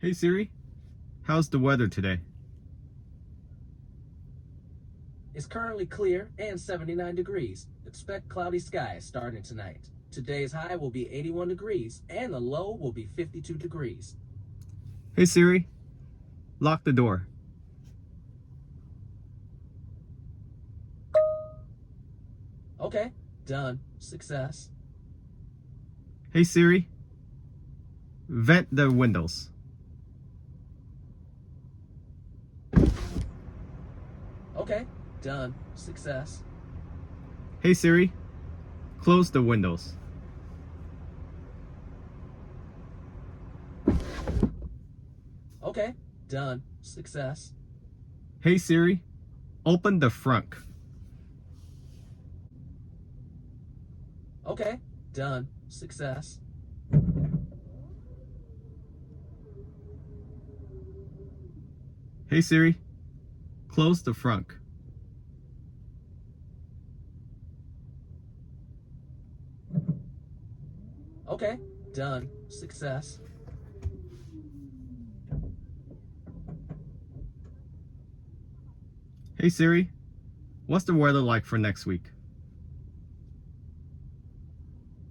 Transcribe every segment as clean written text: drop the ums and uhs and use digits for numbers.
Hey Siri, how's the weather today? It's currently clear and 79 degrees. Expect cloudy skies starting tonight. Today's high will be 81 degrees and the low will be 52 degrees. Hey Siri, lock the door. Okay, done. Success. Hey Siri, vent the windows. Okay, done. Success. Hey Siri, close the windows. Okay, done. Success. Hey Siri, open the front. Okay, done. Success. Hey Siri, close the front. Okay, done. Success. Hey Siri, what's the weather like for next week?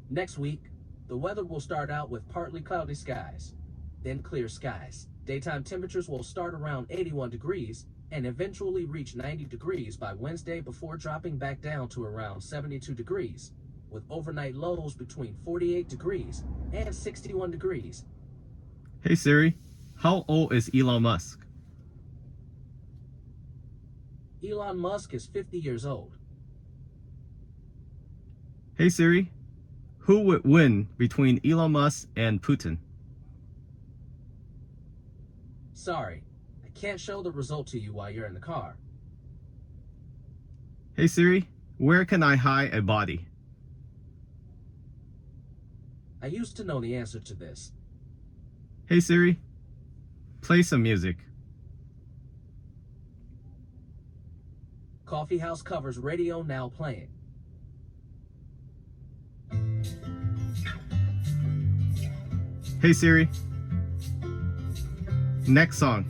Next week, the weather will start out with partly cloudy skies, then clear skies. Daytime temperatures will start around 81 degrees and eventually reach 90 degrees by Wednesday before dropping back down to around 72 degrees, with overnight lows between 48 degrees and 61 degrees. Hey Siri, how old is Elon Musk? Elon Musk is 50 years old. Hey Siri, who would win between Elon Musk and Putin? Sorry, I can't show the result to you while you're in the car. Hey Siri, where can I hide a body? I used to know the answer to this. Hey Siri, play some music. Coffee House Covers radio now playing. Hey Siri, next song.